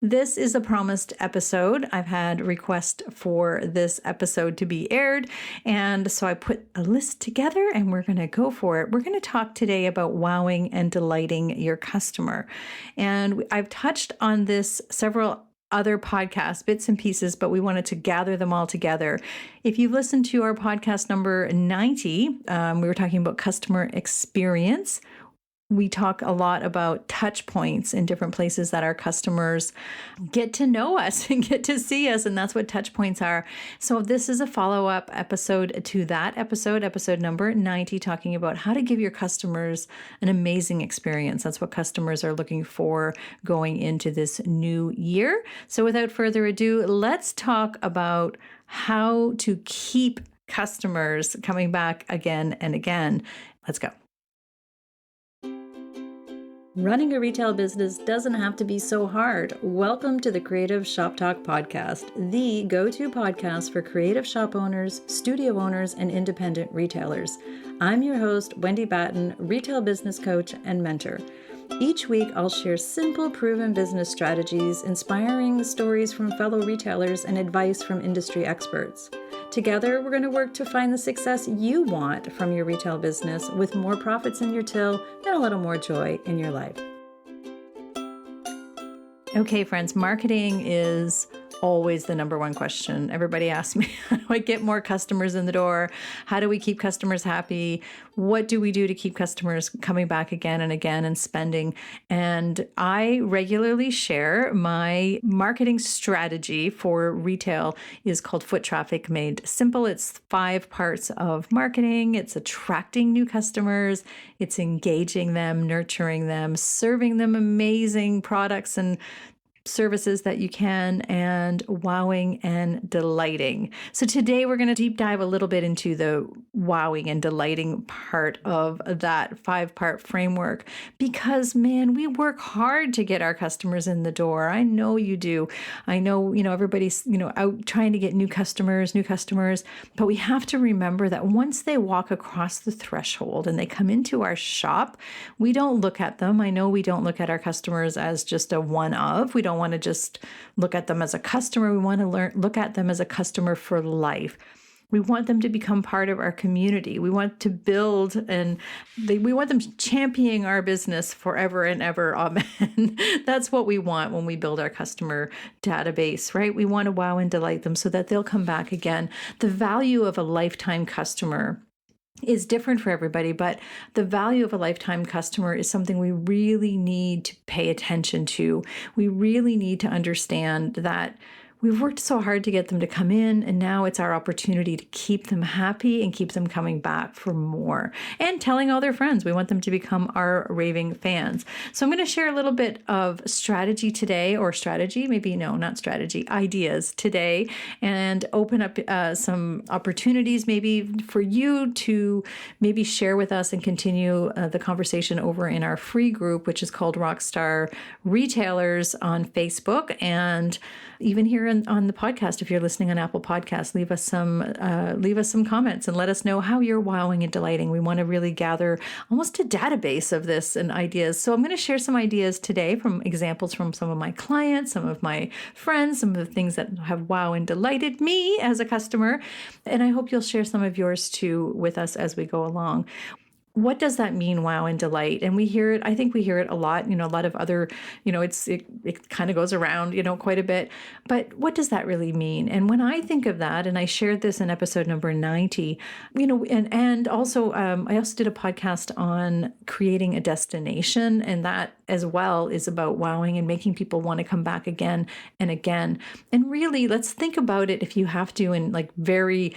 This is a promised episode. I've had requests for this episode to be aired, and so I put a list together and we're going to go for it. We're going to talk today about wowing and delighting your customer. And I've touched on this several other podcasts, bits and pieces, but we wanted to gather them all together. If you've listened to our podcast number 90, we were talking about customer experience. We talk a lot about touch points in different places that our customers get to know us and get to see us. And that's what touch points are. So this is a follow-up episode to that episode number 90, talking about how to give your customers an amazing experience. That's what customers are looking for going into this new year. So without further ado, let's talk about how to keep customers coming back again and again. Let's go. Running a retail business doesn't have to be so hard. Welcome to the Creative Shop Talk podcast, the go-to podcast for creative shop owners, studio owners, and independent retailers. I'm your host, Wendy Batten, retail business coach and mentor. Each week, I'll share simple, proven business strategies, inspiring stories from fellow retailers, and advice from industry experts. Together, we're going to work to find the success you want from your retail business with more profits in your till and a little more joy in your life. Okay, friends, marketing is always the number one question. Everybody asks me, how do I get more customers in the door? How do we keep customers happy? What do we do to keep customers coming back again and again and spending? And I regularly share my marketing strategy for retail is called Foot Traffic Made Simple. It's 5 parts of marketing. It's attracting new customers. It's engaging them, nurturing them, serving them amazing products and services that you can, and wowing and delighting. So today we're going to deep dive a little bit into the wowing and delighting part of that 5-part framework, because man, we work hard to get our customers in the door. I know you do. I know, everybody's, out trying to get new customers, but we have to remember that once they walk across the threshold and they come into our shop, we don't look at them. I know we don't look at our customers as just a one of. We don't want to just look at them as a customer. We want to look at them as a customer for life. We want them to become part of our community. We want to build we want them championing our business forever and ever. Amen. That's what we want when we build our customer database, right? We want to wow and delight them so that they'll come back again. The value of a lifetime customer is different for everybody, but the value of a lifetime customer is something we really need to pay attention to. We really need to understand that we've worked so hard to get them to come in, and now it's our opportunity to keep them happy and keep them coming back for more and telling all their friends. We want them to become our raving fans. So I'm going to share a little bit of strategy today, ideas today, and open up some opportunities maybe for you to maybe share with us and continue the conversation over in our free group, which is called Rockstar Retailers on Facebook. And even here on the podcast, if you're listening on Apple Podcasts, leave us some comments and let us know how you're wowing and delighting. We want to really gather almost a database of this and ideas. So I'm going to share some ideas today from examples from some of my clients, some of my friends, some of the things that have wow and delighted me as a customer. And I hope you'll share some of yours too with us as we go along. What does that mean, wow and delight? And I think we hear it a lot, a lot of other, it kind of goes around, quite a bit. But what does that really mean? And when I think of that, and I shared this in episode number 90, and also I also did a podcast on creating a destination, and that as well is about wowing and making people want to come back again and again. And really, let's think about it, if you have to, in like very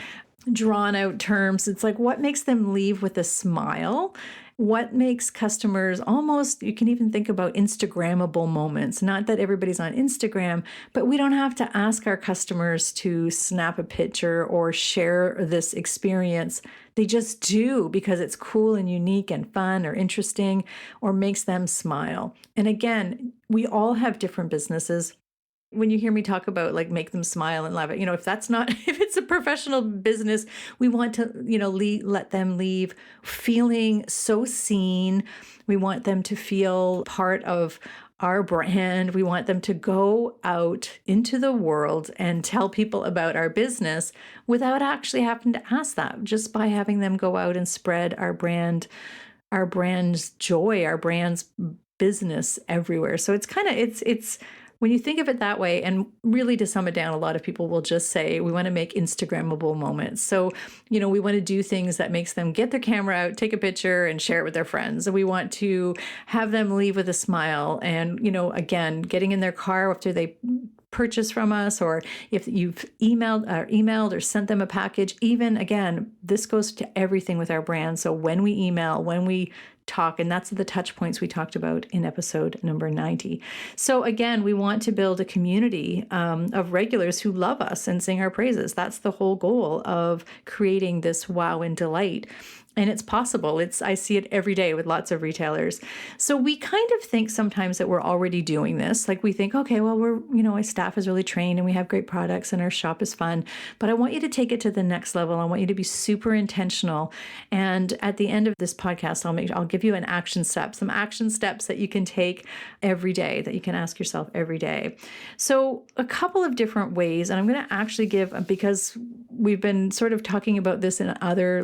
drawn out terms. It's like, what makes them leave with a smile? What makes customers almost, you can even think about Instagrammable moments. Not that everybody's on Instagram, but we don't have to ask our customers to snap a picture or share this experience. They just do because it's cool and unique and fun or interesting or makes them smile. And again, we all have different businesses. When you hear me talk about like make them smile and love it, if it's a professional business, we want to, let them leave feeling so seen. We want them to feel part of our brand. We want them to go out into the world and tell people about our business without actually having to ask that, just by having them go out and spread our brand's joy, our brand's business everywhere. So it's when you think of it that way, and really to sum it down, a lot of people will just say, we want to make Instagrammable moments. So, we want to do things that makes them get their camera out, take a picture and share it with their friends. We want to have them leave with a smile and, again, getting in their car after they purchase from us, or if you've emailed or sent them a package. Even again, this goes to everything with our brand. So when we email, when we talk, and that's the touch points we talked about in episode number 90. So again, we want to build a community of regulars who love us and sing our praises. That's the whole goal of creating this wow and delight. And it's possible. I see it every day with lots of retailers. So we kind of think sometimes that we're already doing this. Like we think, okay, well, our staff is really trained and we have great products and our shop is fun. But I want you to take it to the next level. I want you to be super intentional. And at the end of this podcast, I'll give you some action steps that you can take every day, that you can ask yourself every day. So a couple of different ways, and I'm going to actually give, because we've been sort of talking about this in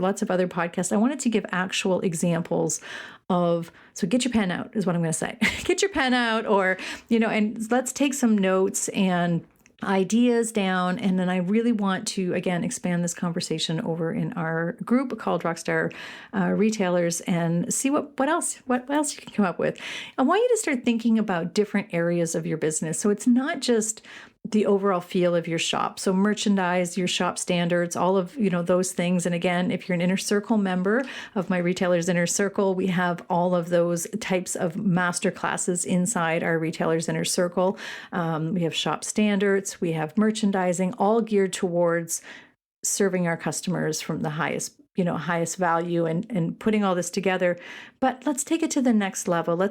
lots of other podcasts, I wanted to give actual examples of, so get your pen out is what I'm going to say. Get your pen out, or, and let's take some notes and ideas down. And then I really want to, again, expand this conversation over in our group called Rockstar Retailers, and see what else you can come up with. I want you to start thinking about different areas of your business. So it's not just the overall feel of your shop. So merchandise, your shop standards, all of, those things. And again, if you're an Inner Circle member of my Retailers Inner Circle, we have all of those types of master classes inside our Retailers Inner Circle. We have shop standards, we have merchandising, all geared towards serving our customers from the highest value, and putting all this together. But let's take it to the next level.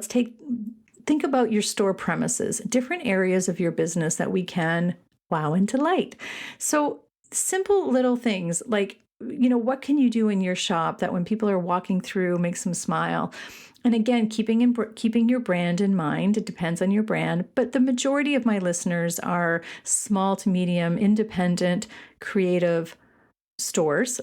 Think about your store premises, different areas of your business that we can wow and delight. So simple little things like, what can you do in your shop that when people are walking through makes them smile? And again, keeping your brand in mind. It depends on your brand, but the majority of my listeners are small to medium, independent, creative stores,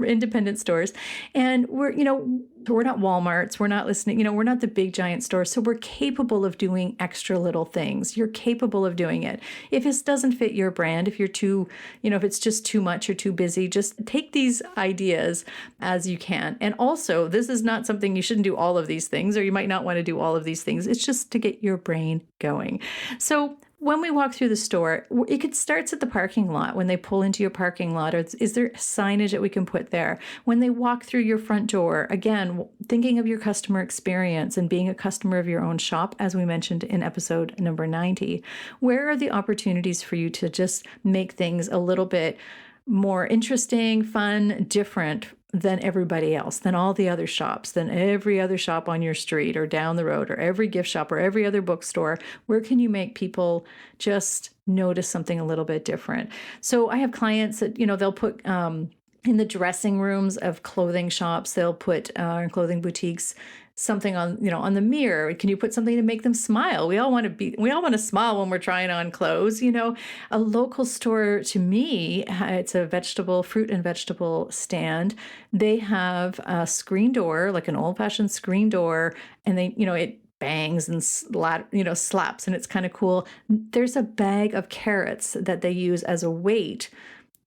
independent stores. And we're not Walmarts, we're not we're not the big giant stores. So we're capable of doing extra little things. You're capable of doing it. If this doesn't fit your brand, if you're too, if it's just too much or too busy, just take these ideas as you can. And also, this is not something you shouldn't do all of these things, or you might not want to do all of these things. It's just to get your brain going. So when we walk through the store, it starts at the parking lot. When they pull into your parking lot, or is there signage that we can put there? When they walk through your front door, again, thinking of your customer experience and being a customer of your own shop, as we mentioned in episode number 90, where are the opportunities for you to just make things a little bit more interesting, fun, different than everybody else, than all the other shops, than every other shop on your street or down the road, or every gift shop or every other bookstore? Where can you make people just notice something a little bit different? So I have clients that, they'll put in the dressing rooms of clothing shops, they'll put clothing boutiques, something on the mirror. Can you put something to make them smile? We all want to smile when we're trying on clothes. A local store, to me, it's a fruit and vegetable stand. They have a screen door, like an old-fashioned screen door, and it bangs and slaps, and it's kind of cool. There's a bag of carrots that they use as a weight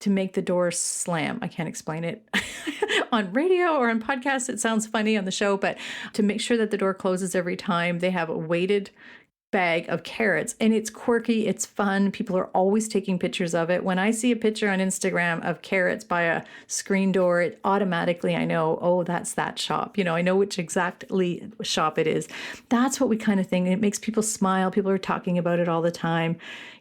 to make the door slam. I can't explain it on radio or on podcasts. It sounds funny on the show, but to make sure that the door closes every time, they have a weighted bag of carrots, and it's quirky, it's fun. People are always taking pictures of it. When I see a picture on Instagram of carrots by a screen door, it automatically, I know, oh, that's that shop. I know which exactly shop it is. That's what we kind of think. It makes people smile. People are talking about it all the time.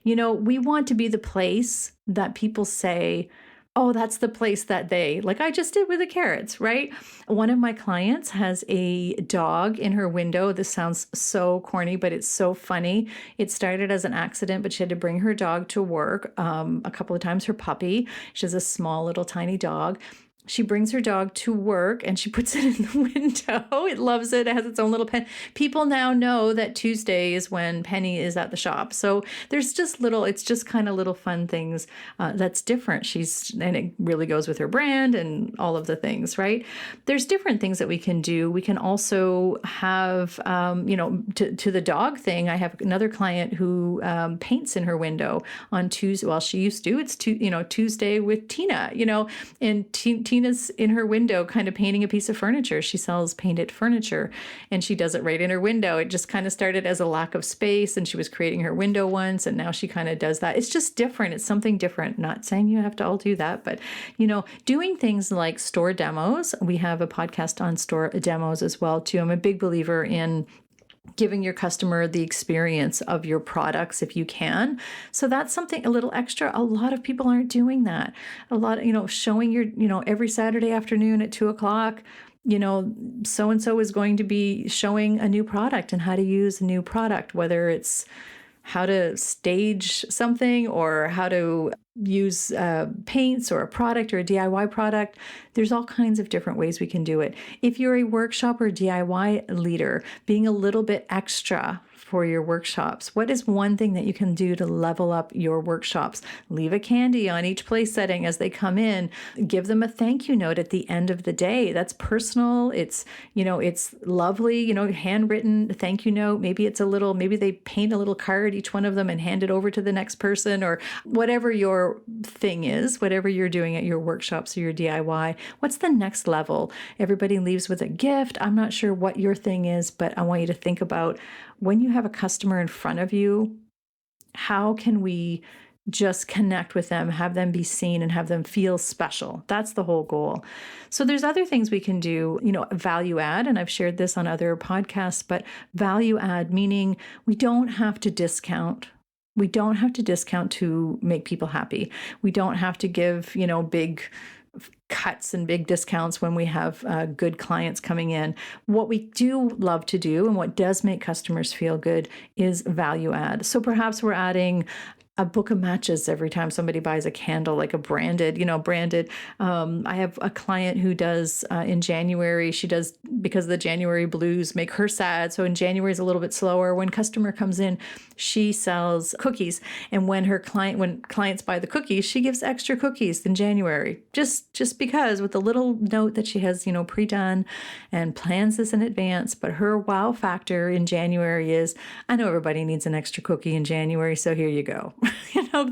We want to be the place that people say, oh, that's the place that like I just did with the carrots, right? One of my clients has a dog in her window. This sounds so corny, but it's so funny. It started as an accident, but she had to bring her dog to work a couple of times, her puppy. She has a small little tiny dog. She brings her dog to work and she puts it in the window. It loves it. It has its own little pen. People now know that Tuesday is when Penny is at the shop. So there's just it's just kind of little fun things that's different. And it really goes with her brand and all of the things, right? There's different things that we can do. We can also have, to the dog thing, I have another client who paints in her window on Tuesday. Well, she used to. It's Tuesday with Tina, and Tina's in her window kind of painting a piece of furniture. She sells painted furniture and she does it right in her window. It just kind of started as a lack of space and she was creating her window once and now she kind of does that. It's just different. It's something different. Not saying you have to all do that, but doing things like store demos. We have a podcast on store demos as well too. I'm a big believer in giving your customer the experience of your products if you can. So that's something a little extra. A lot of people aren't doing that. A lot, showing your, every Saturday afternoon at 2:00, so-and-so is going to be showing a new product and how to use a new product, whether it's how to stage something or how to use paints or a product or a DIY product. There's all kinds of different ways we can do it. If you're a workshop or DIY leader, being a little bit extra for your workshops. What is one thing that you can do to level up your workshops? Leave a candy on each place setting as they come in. Give them a thank you note at the end of the day. That's personal. It's lovely, handwritten thank you note. Maybe maybe they paint a little card, each one of them, and hand it over to the next person, or whatever your thing is, whatever you're doing at your workshops or your DIY. What's the next level? Everybody leaves with a gift. I'm not sure what your thing is, but I want you to think about when you have a customer in front of you, how can we just connect with them, have them be seen, and have them feel special? That's the whole goal. So there's other things we can do, value add, and I've shared this on other podcasts, but value add, meaning we don't have to discount. We don't have to discount to make people happy. We don't have to give, big cuts and big discounts when we have good clients coming in. What we do love to do and what does make customers feel good is value add. So perhaps we're adding a book of matches every time somebody buys a candle, like a branded. I have a client who does in January, she does, because the January blues make her sad. So in January is a little bit slower. When customer comes in, she sells cookies. And when clients buy the cookies, she gives extra cookies in January, just because, with a little note that she has, pre-done and plans this in advance. But her wow factor in January is, I know everybody needs an extra cookie in January, so here you go.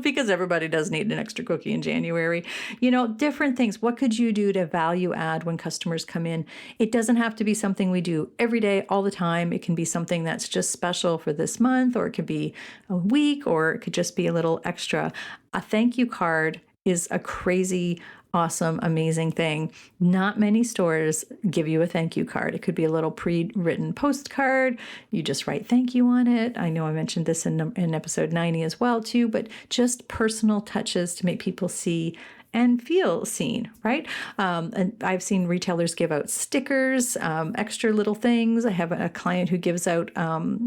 Because everybody does need an extra cookie in January. Different things. What could you do to value add when customers come in? It doesn't have to be something we do every day, all the time. It can be something that's just special for this month, or it could be a week, or it could just be a little extra. A thank you card is a crazy, awesome, amazing thing. Not many stores give you a thank you card. It could be a little pre-written postcard. You just write thank you on it. I know I mentioned this in episode 90 as well too, but just personal touches to make people see and feel seen, right? And I've seen retailers give out stickers, extra little things. I have a client who gives out,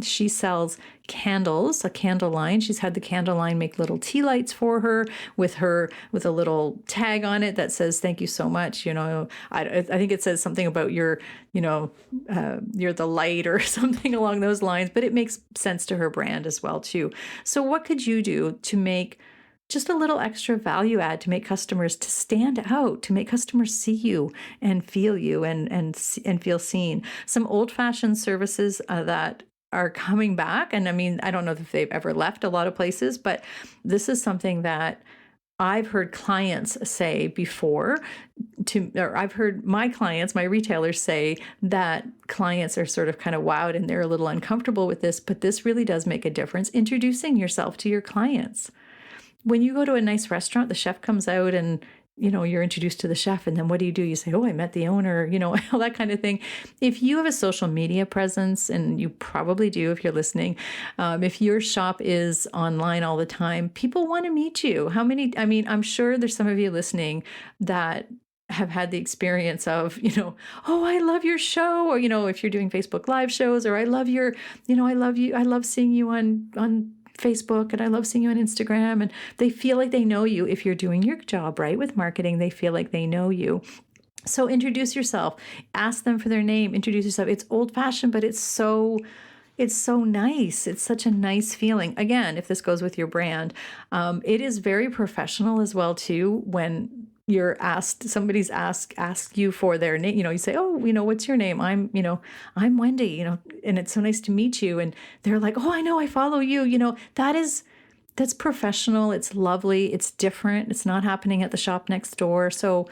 she sells candles, a candle line. She's had the candle line make little tea lights for her with a little tag on it that says, thank you so much. I think it says something about you're the light or something along those lines, but it makes sense to her brand as well too. So what could you do to make just a little extra value add to make customers to stand out, to make customers see you and feel you and feel seen? Some old-fashioned services that are coming back. And I mean, I don't know if they've ever left a lot of places, but this is something that I've heard clients say before or I've heard my retailers say that clients are sort of kind of wowed and they're a little uncomfortable with this, but this really does make a difference. Introducing yourself to your clients. When you go to a nice restaurant, the chef comes out and, you're introduced to the chef. And then what do? You say, oh, I met the owner, all that kind of thing. If you have a social media presence, and you probably do if you're listening, if your shop is online all the time, people want to meet you. I'm sure there's some of you listening that have had the experience of, oh, I love your show. Or, if you're doing Facebook Live shows, or I love you. I love seeing you on Facebook, and I love seeing you on Instagram, and they feel like they know you. If you're doing your job right with marketing, they feel like they know you. So introduce yourself, ask them for their name, introduce yourself. It's old fashioned, but it's so nice. It's such a nice feeling. Again, if this goes with your brand, it is very professional as well too. When you're asked, somebody's ask you for their name. You say, "Oh, what's your name?" I'm Wendy. And it's so nice to meet you. And they're like, "Oh, I know, I follow you." That's professional. It's lovely. It's different. It's not happening at the shop next door. So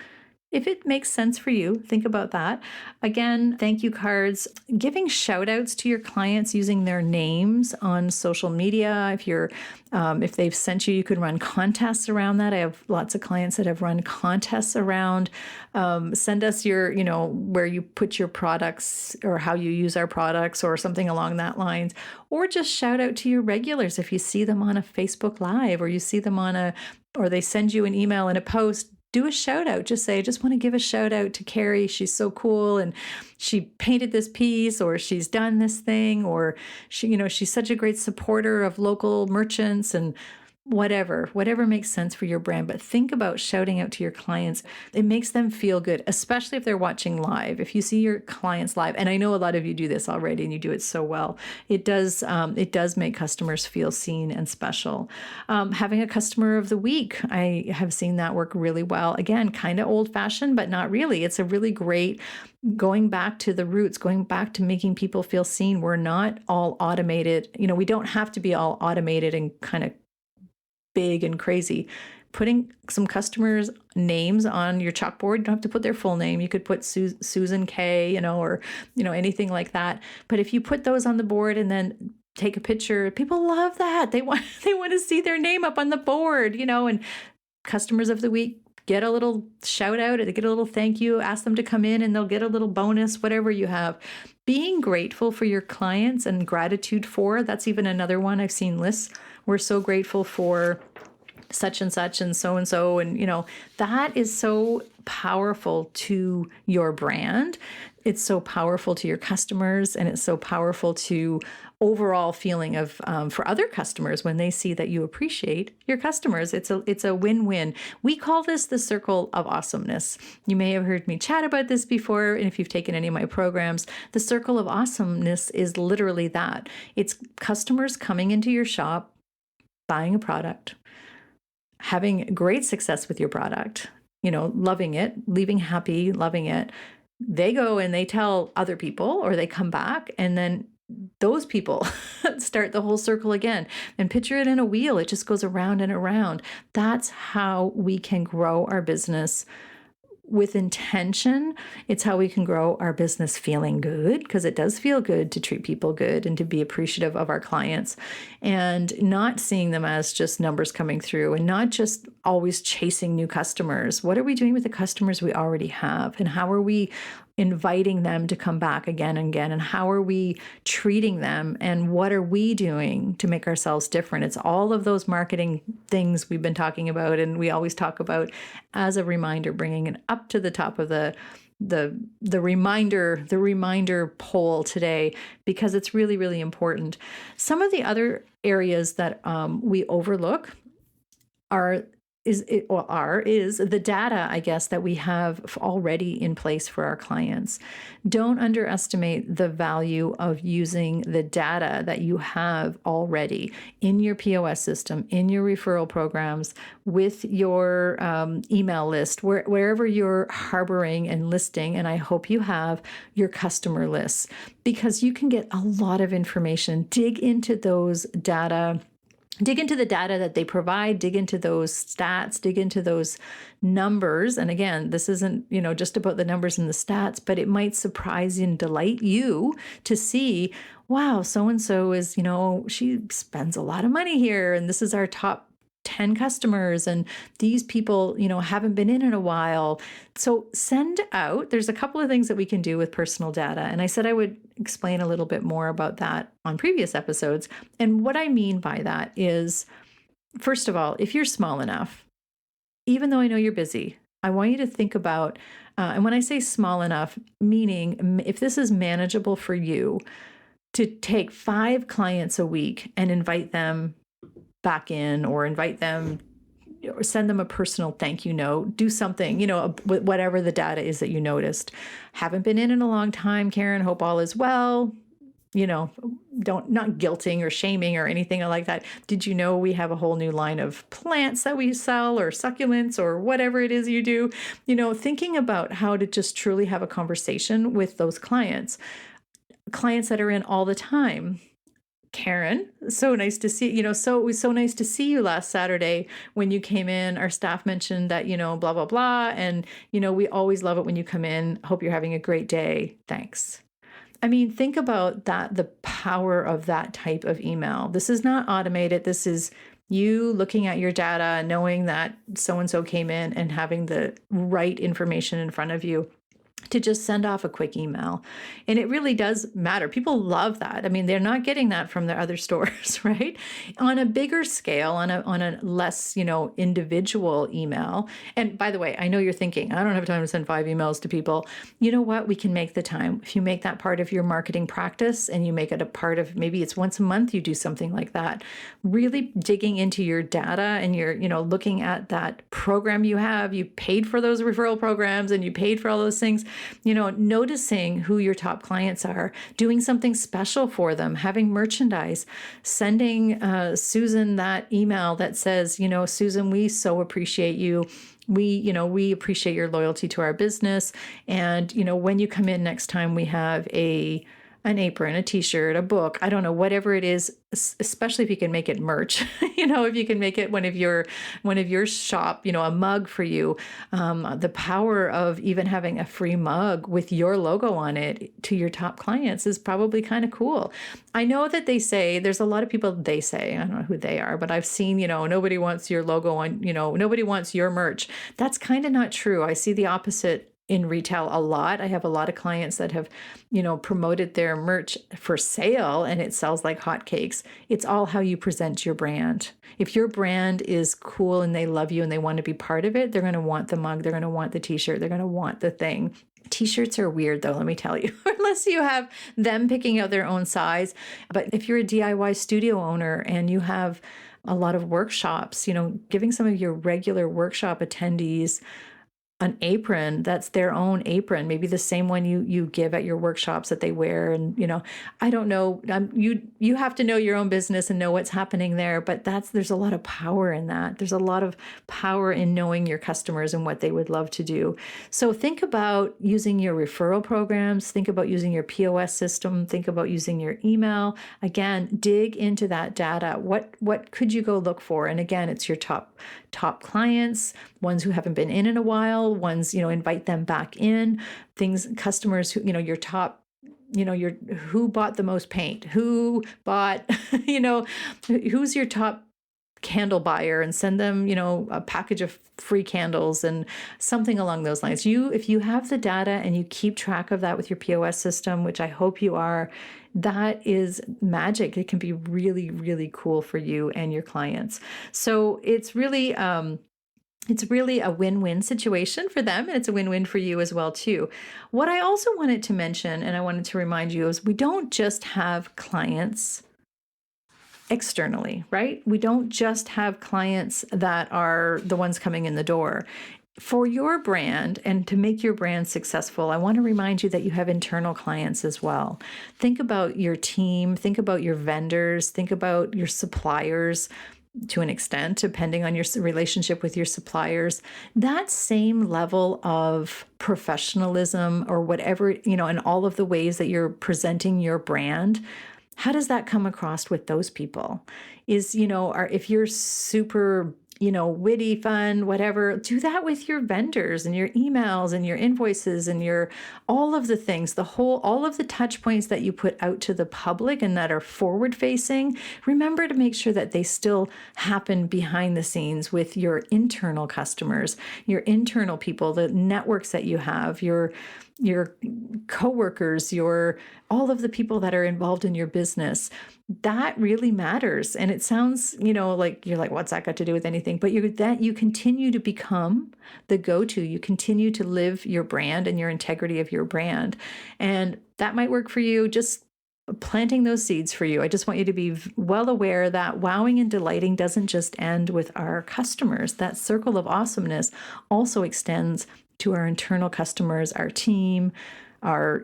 if it makes sense for you, think about that. Again, thank you cards, giving shout outs to your clients using their names on social media. If they've sent you, you can run contests around that. I have lots of clients that have run contests around. Send us where you put your products or how you use our products or something along that lines. Or just shout out to your regulars if you see them on a Facebook Live or you see them or they send you an email and a post. Do a shout out. Just say, I just want to give a shout out to Carrie. She's so cool. And she painted this piece, or she's done this thing, or she's such a great supporter of local merchants, and whatever makes sense for your brand. But think about shouting out to your clients. It makes them feel good, especially if they're watching live. If you see your clients live, and I know a lot of you do this already and you do it so well, it does make customers feel seen and special. Having a customer of the week, I have seen that work really well. Again, kind of old fashioned, but not really. It's a really great going back to the roots, going back to making people feel seen. We're not all automated. We don't have to be all automated and kind of big and crazy. Putting some customers' names on your chalkboard, you don't have to put their full name. You could put Susan K, or anything like that. But if you put those on the board and then take a picture, people love that. They want to see their name up on the board, and customers of the week get a little shout out, they get a little thank you, ask them to come in and they'll get a little bonus, whatever you have. Being grateful for your clients and gratitude for, that's even another one I've seen lists. We're so grateful for such and such and so, and that is so powerful to your brand. It's so powerful to your customers, and it's so powerful to overall feeling of for other customers when they see that you appreciate your customers. It's a win-win. We call this the circle of awesomeness. You may have heard me chat about this before, and if you've taken any of my programs, the circle of awesomeness is literally that. It's customers coming into your shop, buying a product, having great success with your product, loving it, leaving happy, loving it. They go and they tell other people, or they come back, and then those people start the whole circle again. And picture it in a wheel. It just goes around and around. That's how we can grow our business with intention. It's how we can grow our business feeling good, because it does feel good to treat people good and to be appreciative of our clients, and not seeing them as just numbers coming through, and not just always chasing new customers. What are we doing with the customers we already have? And how are we inviting them to come back again and again? And how are we treating them? And what are we doing to make ourselves different? It's all of those marketing things we've been talking about, and we always talk about as a reminder, bringing it up to the top of the reminder poll today, because it's really, really important. Some of the other areas that we overlook is the data, I guess, that we have already in place for our clients. Don't underestimate the value of using the data that you have already in your POS system, in your referral programs, with your email list, wherever you're harboring and listing. And I hope you have your customer lists, because you can get a lot of information. Dig into those data. Dig into the data that they provide, dig into those stats, dig into those numbers. And again, this isn't, just about the numbers and the stats, but it might surprise and delight you to see, wow, so-and-so is, she spends a lot of money here, and this is our top 10 customers, and these people, haven't been in a while. So send out, there's a couple of things that we can do with personal data. And I said I would explain a little bit more about that on previous episodes. And what I mean by that is, first of all, if you're small enough, even though I know you're busy, I want you to think about, and when I say small enough, meaning if this is manageable for you, to take 5 clients a week and invite them back in, or invite them or send them a personal thank you note, do something, whatever the data is that you noticed. Haven't been in a long time, Karen. Hope all is well. You know, don't, not guilting or shaming or anything like that. Did you know we have a whole new line of plants that we sell, or succulents, or whatever it is you do? Thinking about how to just truly have a conversation with those clients that are in all the time. Karen, so nice to see, so it was so nice to see you last Saturday when you came in. Our staff mentioned that, blah, blah, blah. And, we always love it when you come in. Hope you're having a great day. Thanks. I mean, think about that, the power of that type of email. This is not automated. This is you looking at your data, knowing that so-and-so came in and having the right information in front of you to just send off a quick email. And it really does matter. People love that. I mean, they're not getting that from their other stores, right? On a bigger scale, on a less, individual email. And by the way, I know you're thinking, I don't have time to send 5 emails to people. You know what? We can make the time. If you make that part of your marketing practice and you make it a part of, maybe it's once a month you do something like that, really digging into your data and you're, looking at that program you have, you paid for those referral programs and you paid for all those things. Noticing who your top clients are, doing something special for them, having merchandise, sending Susan that email that says, Susan, we so appreciate you. We appreciate your loyalty to our business. And, when you come in next time, we have an apron, a t-shirt, a book, I don't know, whatever it is, especially if you can make it merch, if you can make it one of your shop, a mug for you. The power of even having a free mug with your logo on it to your top clients is probably kind of cool. I know that there's a lot of people, I don't know who they are, but I've seen, nobody wants your logo on, nobody wants your merch. That's kind of not true. I see the opposite in retail a lot. I have a lot of clients that have, promoted their merch for sale and it sells like hotcakes. It's all how you present your brand. If your brand is cool and they love you and they want to be part of it, they're going to want the mug, they're going to want the t-shirt, they're going to want the thing. T-shirts are weird though, let me tell you, unless you have them picking out their own size. But if you're a DIY studio owner and you have a lot of workshops, giving some of your regular workshop attendees an apron that's their own apron, maybe the same one you give at your workshops that they wear. And, I don't know, you have to know your own business and know what's happening there, but there's a lot of power in that. There's a lot of power in knowing your customers and what they would love to do. So think about using your referral programs, think about using your POS system, think about using your email. Again, dig into that data. What could you go look for? And again, it's your top clients, ones who haven't been in a while, ones, invite them back in, customers who, your top, who bought the most paint, who bought, who's your top candle buyer, and send them, a package of free candles and something along those lines. If you have the data and you keep track of that with your POS system, which I hope you are, that is magic. It can be really, really cool for you and your clients. So it's really a win-win situation for them, and it's a win-win for you as well too. What I also wanted to mention, and I wanted to remind you, is we don't just have clients externally, right? We don't just have clients that are the ones coming in the door. For your brand and to make your brand successful, I want to remind you that you have internal clients as well. Think about your team, think about your vendors, think about your suppliers to an extent, depending on your relationship with your suppliers. That same level of professionalism or whatever, in all of the ways that you're presenting your brand, how does that come across with those people? If you're super witty, fun, whatever, do that with your vendors and your emails and your invoices and all of the things, all of the touch points that you put out to the public and that are forward facing. Remember to make sure that they still happen behind the scenes with your internal customers, your internal people, the networks that you have, your coworkers, all of the people that are involved in your business. That really matters. And it sounds, like you're like, what's that got to do with anything? But you continue to become the go-to. You continue to live your brand and your integrity of your brand. And that might work for you. Just planting those seeds for you. I just want you to be well aware that wowing and delighting doesn't just end with our customers. That circle of awesomeness also extends to our internal customers, our team, our,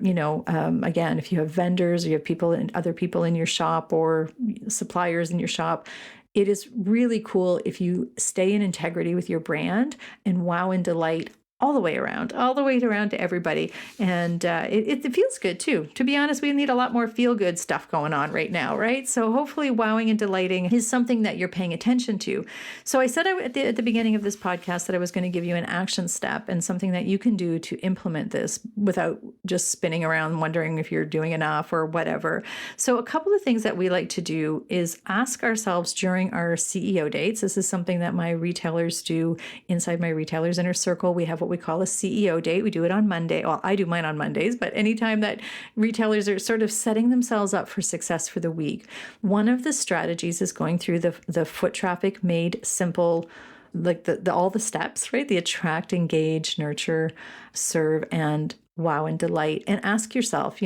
again, if you have vendors or you have people and other people in your shop or suppliers in your shop, it is really cool if you stay in integrity with your brand and wow and delight all the way around to everybody. And it feels good too. To be honest, we need a lot more feel good stuff going on right now, right? So hopefully wowing and delighting is something that you're paying attention to. So I said at the beginning of this podcast that I was going to give you an action step and something that you can do to implement this without just spinning around wondering if you're doing enough or whatever. So a couple of things that we like to do is ask ourselves during our CEO dates. This is something that my retailers do inside my Retailers Inner Circle. We have what we call a CEO date. We do it on Monday. Well, I do mine on Mondays, but anytime that retailers are sort of setting themselves up for success for the week, one of the strategies is going through the foot traffic made simple, like all the steps, right? The attract, engage, nurture, serve, and wow and delight. And ask yourself,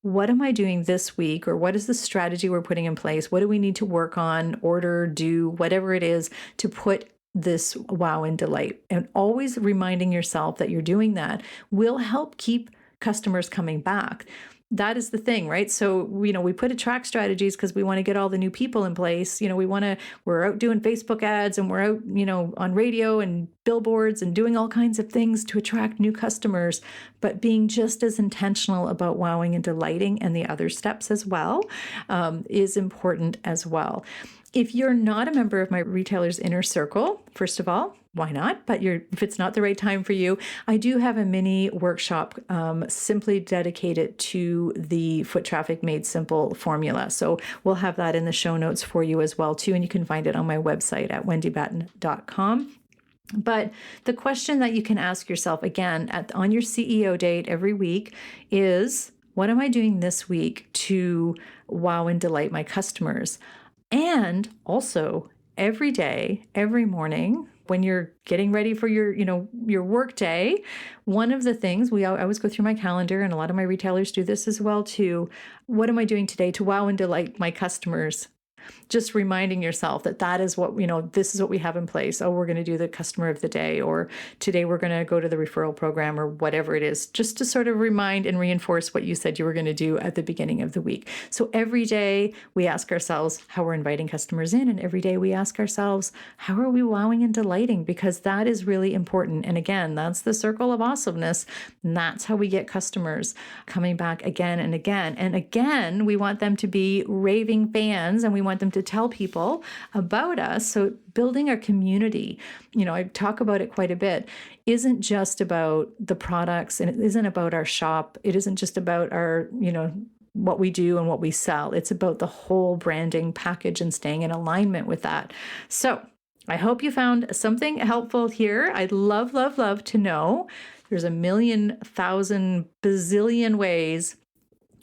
what am I doing this week? Or what is the strategy we're putting in place? What do we need to work on, order, do, whatever it is to put this wow and delight? And always reminding yourself that you're doing that will help keep customers coming back. That is the thing, right? So, we put attract strategies because we want to get all the new people in place. We're out doing Facebook ads and we're out, on radio and billboards and doing all kinds of things to attract new customers, but being just as intentional about wowing and delighting and the other steps as well is important as well. If you're not a member of my Retailers Inner Circle, first of all, why not? But if it's not the right time for you, I do have a mini workshop simply dedicated to the foot traffic made simple formula. So we'll have that in the show notes for you as well too, and you can find it on my website at wendybatten.com. But the question that you can ask yourself again on your CEO date every week is, what am I doing this week to wow and delight my customers? And also every day, every morning, when you're getting ready for your work day, one of the things I always go through my calendar, and a lot of my retailers do this as well too. What am I doing today to wow and delight my customers? Just reminding yourself that is what, this is what we have in place. Oh, we're going to do the customer of the day, or today we're going to go to the referral program, or whatever it is, just to sort of remind and reinforce what you said you were going to do at the beginning of the week. So every day we ask ourselves how we're inviting customers in, and every day we ask ourselves, how are we wowing and delighting? Because that is really important. And again, that's the circle of awesomeness. And that's how we get customers coming back again and again. And again, we want them to be raving fans, and we want them to tell people about us. So building our community, I talk about it quite a bit, isn't just about the products, and it isn't about our shop. It isn't just about our, what we do and what we sell. It's about the whole branding package and staying in alignment with that. So I hope you found something helpful here. I'd love, love, love to know. There's a million, thousand, bazillion ways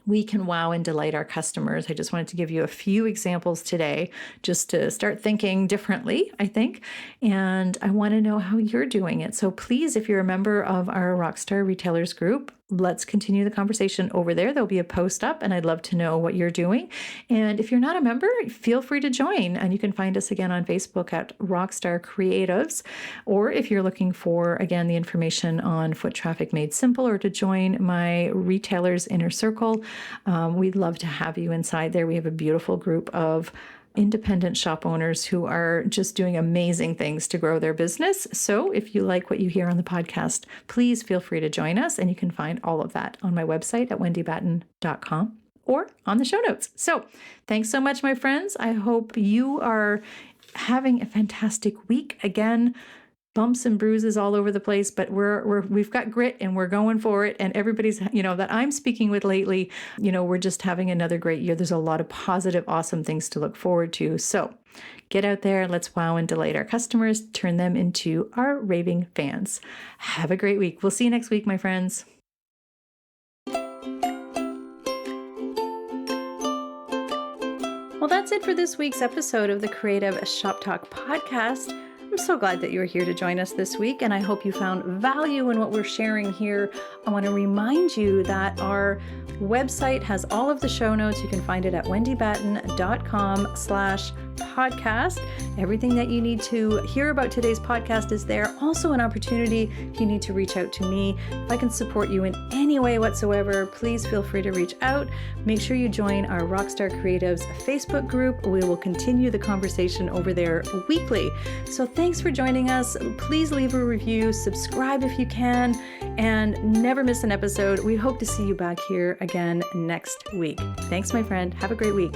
we can wow and delight our customers. I just wanted to give you a few examples today just to start thinking differently, I think. And I want to know how you're doing it. So please, if you're a member of our Rockstar Retailers group, let's continue the conversation over there. There'll be a post up, and I'd love to know what you're doing. And if you're not a member, feel free to join. And you can find us again on Facebook at Rockstar Creatives. Or if you're looking for, again, the information on Foot Traffic Made Simple, or to join my Retailers Inner Circle, we'd love to have you inside there. We have a beautiful group of independent shop owners who are just doing amazing things to grow their business. So if you like what you hear on the podcast, please feel free to join us. And you can find all of that on my website at wendybatten.com or on the show notes. So thanks so much, my friends. I hope you are having a fantastic week. Again, bumps and bruises all over the place, but we've got grit and we're going for it. And everybody's, that I'm speaking with lately, we're just having another great year. There's a lot of positive, awesome things to look forward to. So get out there. Let's wow and delight our customers, turn them into our raving fans. Have a great week. We'll see you next week, my friends. Well, that's it for this week's episode of the Creative Shop Talk podcast. I'm so glad that you were here to join us this week, and I hope you found value in what we're sharing here. I want to remind you that our website has all of the show notes. You can find it at wendybatten.com/podcast. Everything that you need to hear about today's podcast is there. Also an opportunity if you need to reach out to me. If I can support you in any way whatsoever, please feel free to reach out. Make sure you join our Rockstar Creatives Facebook group. We will continue the conversation over there weekly. So thanks for joining us. Please leave a review, subscribe if you can, and never miss an episode. We hope to see you back here again next week. Thanks, my friend. Have a great week.